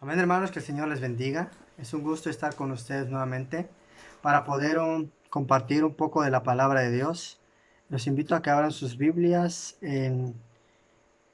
Amén, hermanos, que el Señor les bendiga. Es un gusto estar con ustedes nuevamente para poder compartir un poco de la palabra de Dios. Los invito a que abran sus Biblias en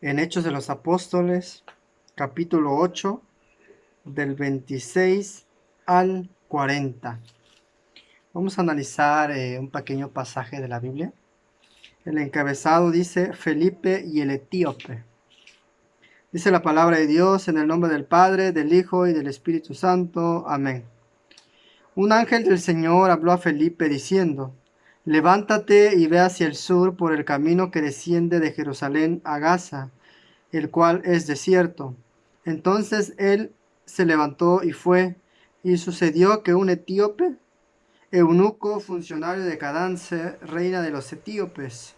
Hechos de los Apóstoles, capítulo 8, del 26 al 40. Vamos a analizar un pequeño pasaje de la Biblia. El encabezado dice Felipe y el etíope. Dice la palabra de Dios en el nombre del Padre, del Hijo y del Espíritu Santo. Amén. Un ángel del Señor habló a Felipe diciendo, levántate y ve hacia el sur por el camino que desciende de Jerusalén a Gaza, el cual es desierto. Entonces él se levantó y fue, y sucedió que un etíope, eunuco, funcionario de Cadance, reina de los etíopes,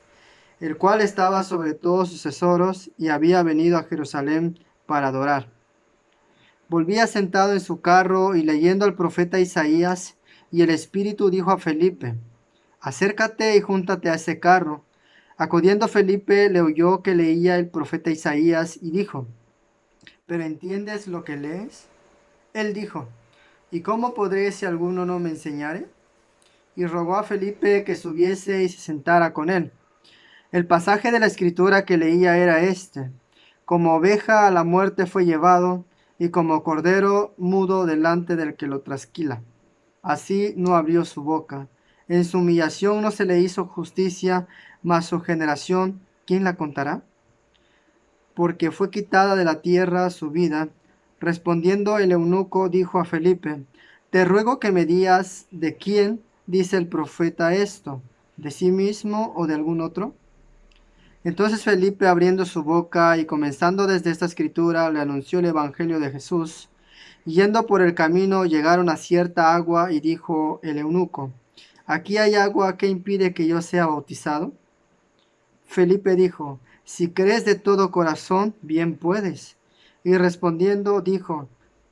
el cual estaba sobre todos sus tesoros y había venido a Jerusalén para adorar. Volvía sentado en su carro y leyendo al profeta Isaías, y el Espíritu dijo a Felipe, acércate y júntate a ese carro. Acudiendo Felipe le oyó que leía el profeta Isaías y dijo, ¿pero entiendes lo que lees? Él dijo, ¿y cómo podré si alguno no me enseñare? Y rogó a Felipe que subiese y se sentara con él. El pasaje de la escritura que leía era este: como oveja a la muerte fue llevado, y como cordero mudo delante del que lo trasquila. Así no abrió su boca. En su humillación no se le hizo justicia, mas su generación, ¿quién la contará? Porque fue quitada de la tierra su vida. Respondiendo el eunuco dijo a Felipe, te ruego que me digas de quién dice el profeta esto, de sí mismo o de algún otro. Entonces Felipe, abriendo su boca y comenzando desde esta escritura, le anunció el Evangelio de Jesús. Yendo por el camino, llegaron a cierta agua y dijo el eunuco, ¿aquí hay agua que impide que yo sea bautizado? Felipe dijo, si crees de todo corazón, bien puedes. Y respondiendo dijo,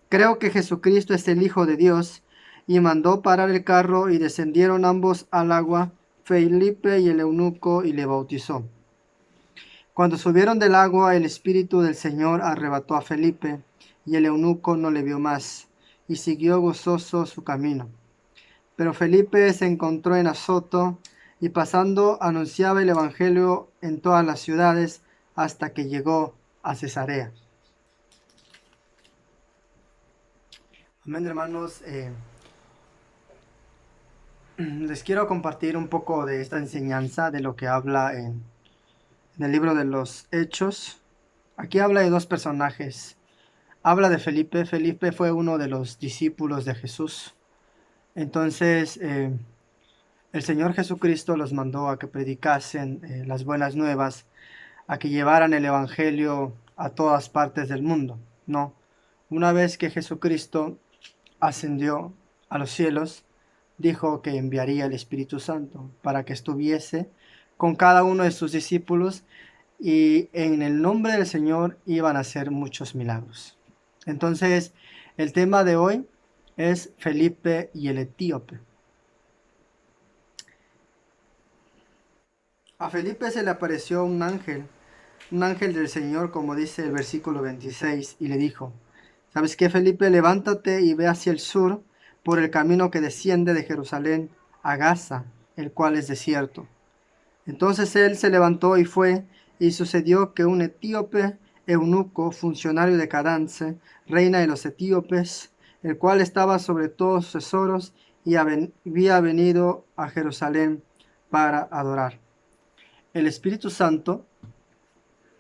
creo que Jesucristo es el Hijo de Dios. Y mandó parar el carro y descendieron ambos al agua, Felipe y el eunuco, y le bautizó. Cuando subieron del agua, el Espíritu del Señor arrebató a Felipe, y el eunuco no le vio más, y siguió gozoso su camino. Pero Felipe se encontró en Azoto, y pasando anunciaba el Evangelio en todas las ciudades, hasta que llegó a Cesarea. Amén, hermanos. Les quiero compartir un poco de esta enseñanza, de lo que habla en el libro de los Hechos. Aquí habla de dos personajes. Habla de Felipe. Felipe fue uno de los discípulos de Jesús. Entonces, el Señor Jesucristo los mandó a que predicasen las buenas nuevas, a que llevaran el Evangelio a todas partes del mundo. No, una vez que Jesucristo ascendió a los cielos, dijo que enviaría el Espíritu Santo para que estuviese con cada uno de sus discípulos, y en el nombre del Señor iban a hacer muchos milagros. Entonces, el tema de hoy es Felipe y el etíope. A Felipe se le apareció un ángel del Señor, como dice el versículo 26, y le dijo, ¿sabes qué, Felipe? Levántate y ve hacia el sur por el camino que desciende de Jerusalén a Gaza, el cual es desierto. Entonces él se levantó y fue, y sucedió que un etíope, eunuco, funcionario de Cadance, reina de los etíopes, el cual estaba sobre todos sus tesoros, y había venido a Jerusalén para adorar. El Espíritu Santo,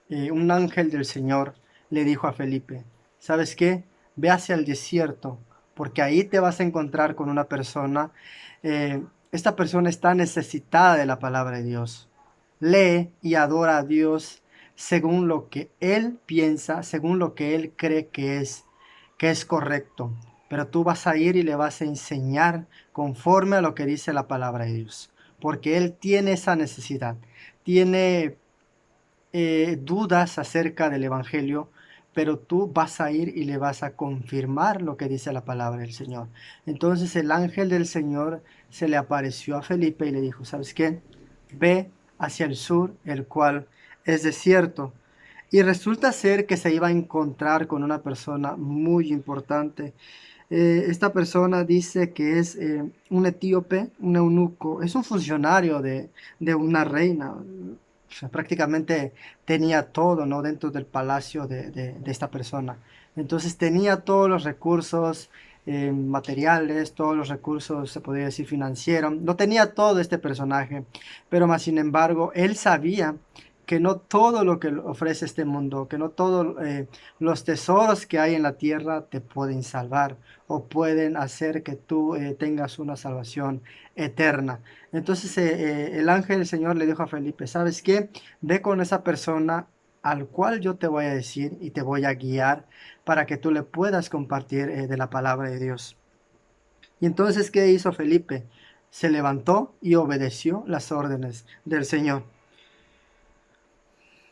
un ángel del Señor, le dijo a Felipe, ¿sabes qué? Ve hacia el desierto, porque ahí te vas a encontrar con una persona. Esta persona está necesitada de la palabra de Dios. Lee y adora a Dios según lo que él piensa, según lo que él cree que es correcto. Pero tú vas a ir y le vas a enseñar conforme a lo que dice la palabra de Dios, porque él tiene esa necesidad, tiene dudas acerca del Evangelio, pero tú vas a ir y le vas a confirmar lo que dice la palabra del Señor. Entonces el ángel del Señor se le apareció a Felipe y le dijo, ¿sabes qué? Ve hacia el sur, el cual es desierto. Y resulta ser que se iba a encontrar con una persona muy importante. Esta persona dice que es un etíope, un eunuco, es un funcionario de una reina. O sea, prácticamente tenía todo, ¿no? Dentro del palacio de esta persona. Entonces tenía todos los recursos materiales, todos los recursos, se podría decir, financieros. No tenía todo este personaje, pero más sin embargo, él sabía que no todo lo que ofrece este mundo, que no todos los tesoros que hay en la tierra te pueden salvar o pueden hacer que tú tengas una salvación eterna. Entonces el ángel del Señor le dijo a Felipe, ¿sabes qué? Ve con esa persona al cual yo te voy a decir y te voy a guiar para que tú le puedas compartir de la palabra de Dios. Y entonces, ¿qué hizo Felipe? Se levantó y obedeció las órdenes del Señor.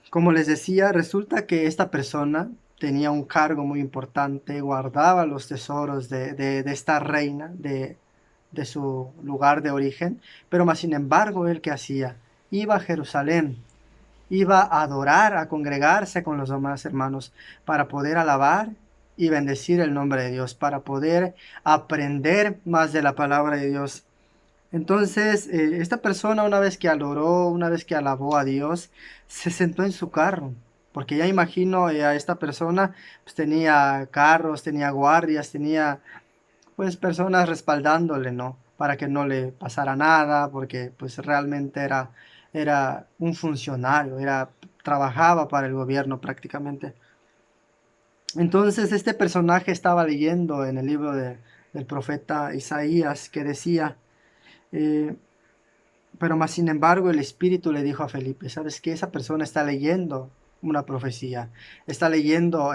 Como les decía, resulta que esta persona tenía un cargo muy importante, guardaba los tesoros de esta reina, de su lugar de origen, pero más sin embargo, ¿él qué hacía? Iba a Jerusalén, iba a adorar, a congregarse con los demás hermanos para poder alabar y bendecir el nombre de Dios, para poder aprender más de la palabra de Dios. Entonces, esta persona una vez que adoró, una vez que alabó a Dios, se sentó en su carro, porque ya imagino a esta persona, pues tenía carros, tenía guardias, tenía pues personas respaldándole, ¿no? Para que no le pasara nada, porque pues realmente era un funcionario, trabajaba para el gobierno prácticamente. Entonces este personaje estaba leyendo en el libro del profeta Isaías que decía, eh, pero más sin embargo el Espíritu le dijo a Felipe, ¿sabes qué? Esa persona está leyendo una profecía, está leyendo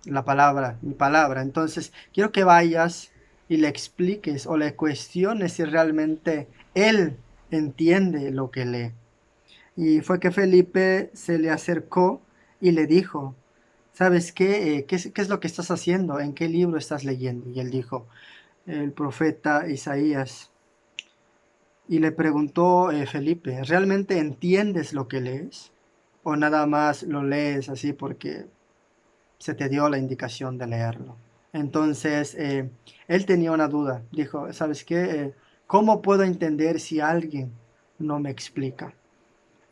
la palabra, mi palabra. Entonces quiero que vayas y le expliques o le cuestiones si realmente él entiende lo que lee. Y fue que Felipe se le acercó y le dijo, ¿sabes qué? ¿Qué es lo que estás haciendo? ¿En qué libro estás leyendo? Y él dijo, el profeta Isaías. Y le preguntó Felipe, ¿realmente entiendes lo que lees? ¿O nada más lo lees así porque se te dio la indicación de leerlo? Entonces, él tenía una duda. Dijo, ¿sabes qué? ¿Cómo puedo entender si alguien no me explica?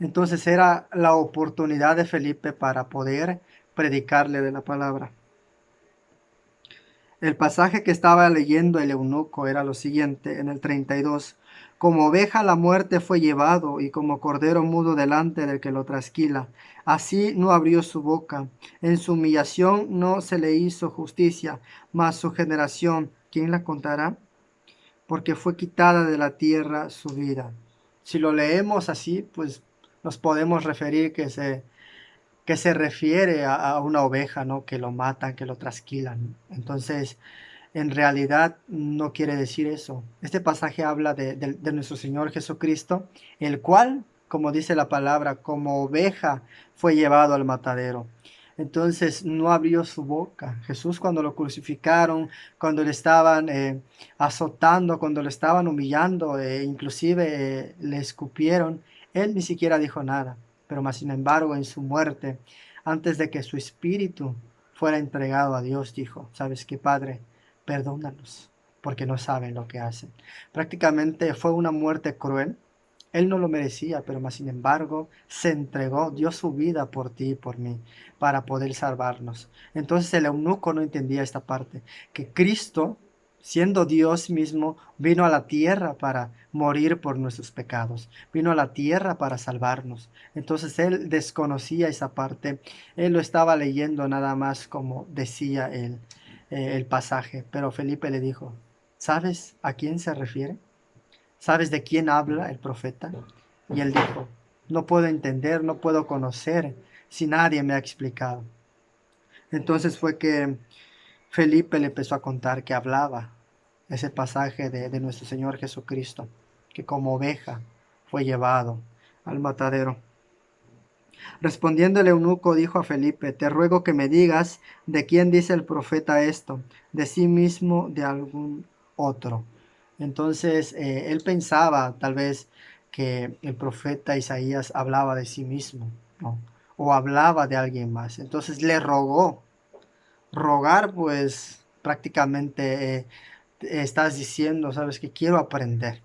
Entonces era la oportunidad de Felipe para poder predicarle de la palabra. El pasaje que estaba leyendo el eunuco era lo siguiente, en el 32. Como oveja a la muerte fue llevado, y como cordero mudo delante del que lo trasquila. Así no abrió su boca. En su humillación no se le hizo justicia, mas su generación, ¿quién la contará? Porque fue quitada de la tierra su vida. Si lo leemos así, pues nos podemos referir que se refiere a una oveja, ¿no? Que lo matan, que lo trasquilan. Entonces, en realidad no quiere decir eso. Este pasaje habla de nuestro Señor Jesucristo, el cual, como dice la palabra, como oveja fue llevado al matadero. Entonces no abrió su boca. Jesús cuando lo crucificaron, cuando le estaban azotando, cuando le estaban humillando, inclusive le escupieron, él ni siquiera dijo nada. Pero más sin embargo en su muerte, antes de que su espíritu fuera entregado a Dios, dijo, ¿sabes qué, Padre? Perdónalos, porque no saben lo que hacen. Prácticamente fue una muerte cruel. Él no lo merecía, pero más sin embargo se entregó, dio su vida por ti y por mí, para poder salvarnos. Entonces el eunuco no entendía esta parte, que Cristo, siendo Dios mismo, vino a la tierra para morir por nuestros pecados, vino a la tierra para salvarnos. Entonces él desconocía esa parte, él lo estaba leyendo nada más como decía él el pasaje, pero Felipe le dijo, ¿sabes a quién se refiere? ¿Sabes de quién habla el profeta? Y él dijo, no puedo entender, no puedo conocer si nadie me ha explicado. Entonces fue que Felipe le empezó a contar que hablaba ese pasaje de nuestro Señor Jesucristo, que como oveja fue llevado al matadero. Respondiendo el eunuco dijo a Felipe, te ruego que me digas de quién dice el profeta esto, de sí mismo, de algún otro. Entonces él pensaba tal vez que el profeta Isaías hablaba de sí mismo, ¿no? o hablaba de alguien más. Entonces le rogó. Rogar, pues prácticamente estás diciendo, sabes que quiero aprender.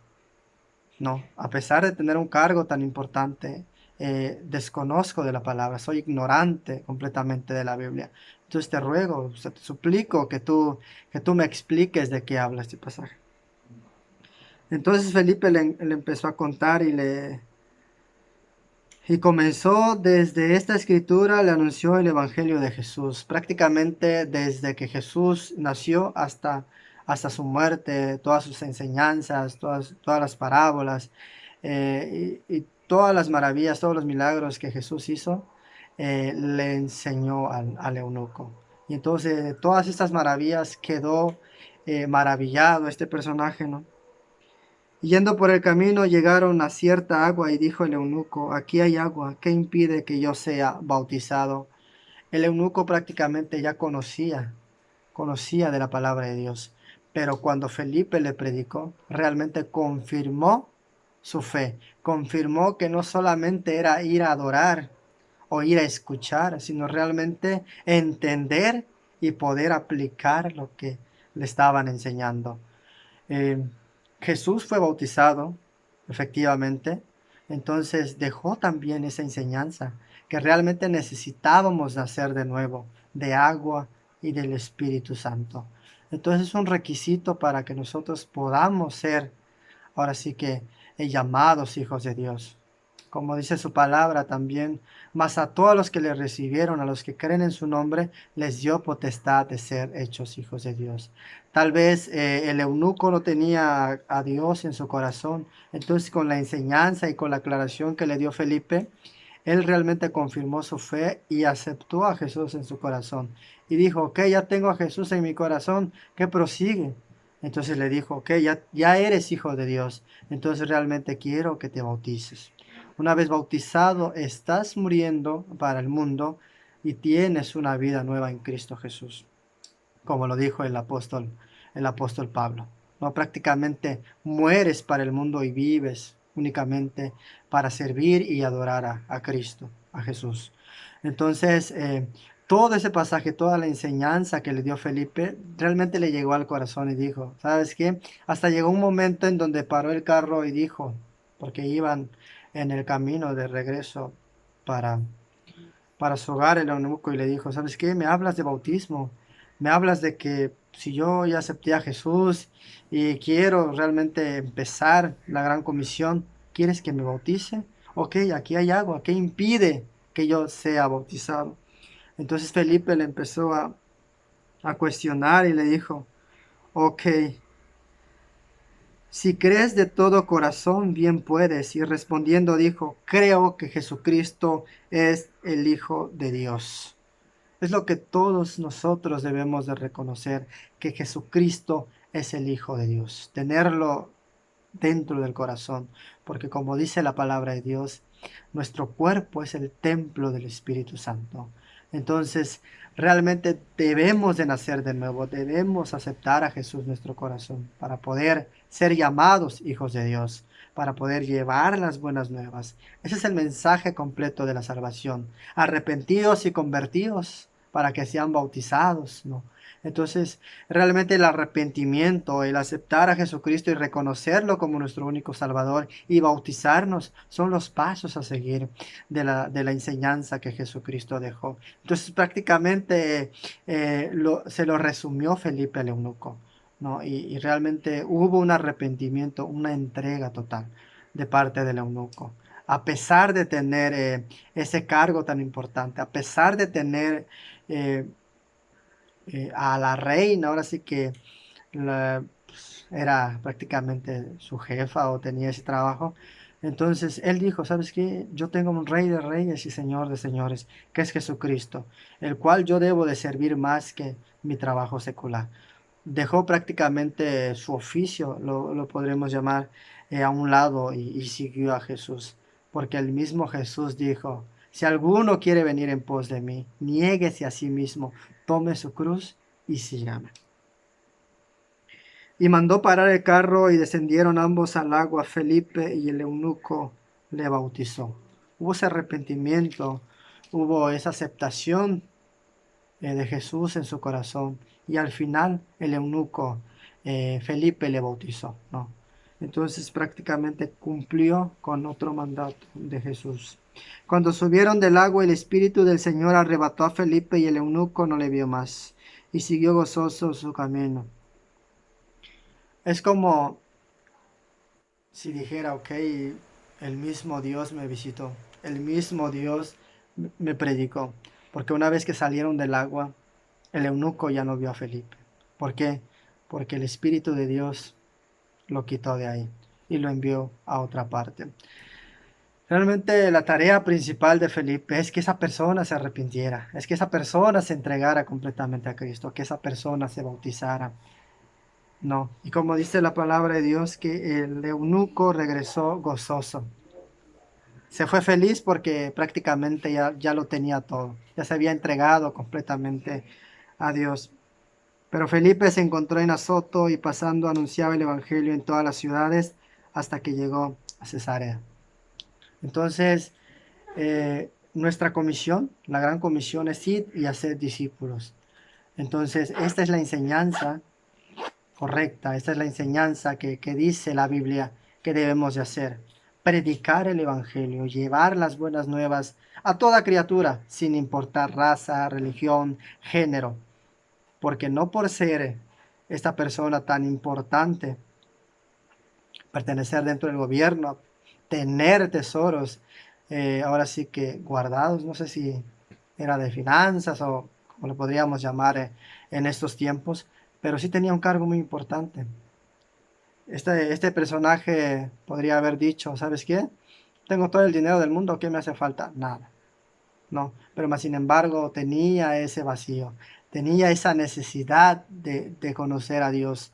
No, a pesar de tener un cargo tan importante, desconozco de la palabra, soy ignorante completamente de la Biblia. Entonces te ruego, o sea, te suplico que tú me expliques de qué habla este pasaje. Entonces Felipe le empezó a contar y comenzó desde esta escritura, le anunció el Evangelio de Jesús, prácticamente desde que Jesús nació hasta su muerte, todas sus enseñanzas, todas las parábolas y todas las maravillas, todos los milagros que Jesús hizo, le enseñó al eunuco. Y entonces de todas estas maravillas quedó maravillado este personaje, ¿no? Yendo por el camino llegaron a cierta agua y dijo el eunuco, aquí hay agua, ¿qué impide que yo sea bautizado? El eunuco prácticamente ya conocía de la palabra de Dios, pero cuando Felipe le predicó, realmente confirmó su fe, confirmó que no solamente era ir a adorar o ir a escuchar, sino realmente entender y poder aplicar lo que le estaban enseñando. Eh, Jesús fue bautizado, efectivamente, entonces dejó también esa enseñanza, que realmente necesitábamos nacer de nuevo, de agua y del Espíritu Santo. Entonces es un requisito para que nosotros podamos ser, ahora sí que, llamados hijos de Dios. Como dice su palabra también, mas a todos los que le recibieron, a los que creen en su nombre, les dio potestad de ser hechos hijos de Dios. Tal vez el eunuco no tenía a Dios en su corazón, entonces con la enseñanza y con la aclaración que le dio Felipe, él realmente confirmó su fe y aceptó a Jesús en su corazón. Y dijo, ok, ya tengo a Jesús en mi corazón, ¿qué prosigue? Entonces le dijo, ok, ya eres hijo de Dios, entonces realmente quiero que te bautices. Una vez bautizado, estás muriendo para el mundo y tienes una vida nueva en Cristo Jesús, como lo dijo el apóstol Pablo. No, prácticamente mueres para el mundo y vives únicamente para servir y adorar a Cristo, a Jesús. Entonces, todo ese pasaje, toda la enseñanza que le dio Felipe, realmente le llegó al corazón y dijo, ¿sabes qué? Hasta llegó un momento en donde paró el carro y dijo, porque iban en el camino de regreso para, para su hogar el eunuco y le dijo, ¿sabes qué? Me hablas de bautismo, me hablas de que si yo ya acepté a Jesús y quiero realmente empezar la gran comisión, ¿quieres que me bautice? Ok, aquí hay agua, ¿qué impide que yo sea bautizado? Entonces Felipe le empezó a cuestionar y le dijo, ok, si crees de todo corazón, bien puedes. Y respondiendo dijo, creo que Jesucristo es el Hijo de Dios. Es lo que todos nosotros debemos de reconocer, que Jesucristo es el Hijo de Dios. Tenerlo dentro del corazón, porque como dice la palabra de Dios, nuestro cuerpo es el templo del Espíritu Santo. Entonces, realmente debemos de nacer de nuevo, debemos aceptar a Jesús en nuestro corazón para poder ser llamados hijos de Dios, para poder llevar las buenas nuevas. Ese es el mensaje completo de la salvación. Arrepentidos y convertidos para que sean bautizados, ¿no? Entonces, realmente el arrepentimiento, el aceptar a Jesucristo y reconocerlo como nuestro único Salvador y bautizarnos son los pasos a seguir de la enseñanza que Jesucristo dejó. Entonces, prácticamente se lo resumió Felipe al eunuco, ¿no? Y realmente hubo un arrepentimiento, una entrega total de parte del eunuco. A pesar de tener ese cargo tan importante, a pesar de tener eh, a la reina, ahora sí que pues, era prácticamente su jefa o tenía ese trabajo. Entonces él dijo, ¿sabes qué? Yo tengo un rey de reyes y señor de señores, que es Jesucristo, el cual yo debo de servir más que mi trabajo secular. Dejó prácticamente su oficio, lo podremos llamar, a un lado y siguió a Jesús, porque el mismo Jesús dijo, si alguno quiere venir en pos de mí, niéguese a sí mismo, tome su cruz y sígame. Y mandó parar el carro y descendieron ambos al agua. Felipe y el eunuco le bautizó. Hubo ese arrepentimiento, hubo esa aceptación de Jesús en su corazón. Y al final el eunuco Felipe le bautizó, ¿no? Entonces prácticamente cumplió con otro mandato de Jesús. Cuando subieron del agua, el Espíritu del Señor arrebató a Felipe y el eunuco no le vio más y siguió gozoso su camino. Es como si dijera, ok, el mismo Dios me visitó, el mismo Dios me predicó, porque una vez que salieron del agua, el eunuco ya no vio a Felipe. ¿Por qué? Porque el Espíritu de Dios lo quitó de ahí y lo envió a otra parte. Realmente la tarea principal de Felipe es que esa persona se arrepintiera, es que esa persona se entregara completamente a Cristo, que esa persona se bautizara. No, y como dice la palabra de Dios, que el eunuco regresó gozoso. Se fue feliz porque prácticamente ya lo tenía todo, ya se había entregado completamente a Dios. Pero Felipe se encontró en Azoto y pasando anunciaba el evangelio en todas las ciudades hasta que llegó a Cesarea. Entonces, nuestra comisión, la gran comisión es ir y hacer discípulos. Entonces, esta es la enseñanza correcta, esta es la enseñanza que dice la Biblia que debemos de hacer. Predicar el evangelio, llevar las buenas nuevas a toda criatura, sin importar raza, religión, género. Porque no por ser esta persona tan importante, pertenecer dentro del gobierno, tener tesoros, ahora sí que guardados, no sé si era de finanzas o como lo podríamos llamar en estos tiempos, pero sí tenía un cargo muy importante. Este personaje podría haber dicho, ¿sabes qué? Tengo todo el dinero del mundo, ¿qué me hace falta? Nada. No, pero más sin embargo tenía ese vacío, tenía esa necesidad de conocer a Dios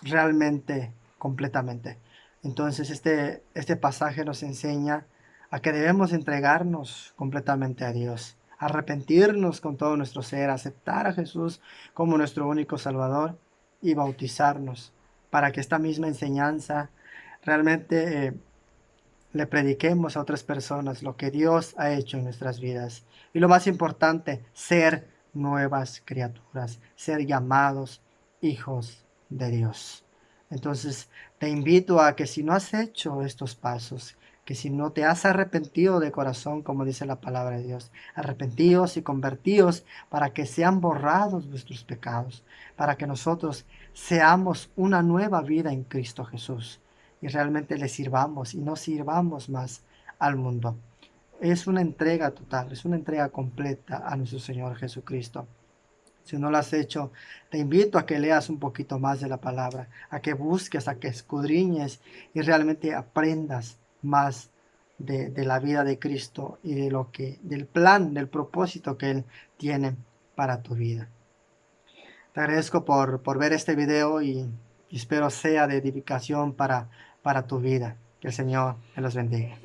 realmente, completamente. Entonces este pasaje nos enseña a que debemos entregarnos completamente a Dios, arrepentirnos con todo nuestro ser, aceptar a Jesús como nuestro único Salvador y bautizarnos para que esta misma enseñanza realmente le prediquemos a otras personas lo que Dios ha hecho en nuestras vidas. Y lo más importante, ser nuevas criaturas, ser llamados hijos de Dios. Entonces, te invito a que si no has hecho estos pasos, que si no te has arrepentido de corazón, como dice la palabra de Dios, arrepentíos y convertíos para que sean borrados vuestros pecados, para que nosotros seamos una nueva vida en Cristo Jesús y realmente le sirvamos y no sirvamos más al mundo. Es una entrega total, es una entrega completa a nuestro Señor Jesucristo. Si no lo has hecho, te invito a que leas un poquito más de la palabra, a que busques, a que escudriñes y realmente aprendas más de la vida de Cristo y de lo que, del plan, del propósito que Él tiene para tu vida. Te agradezco por ver este video y espero sea de edificación para tu vida. Que el Señor te los bendiga.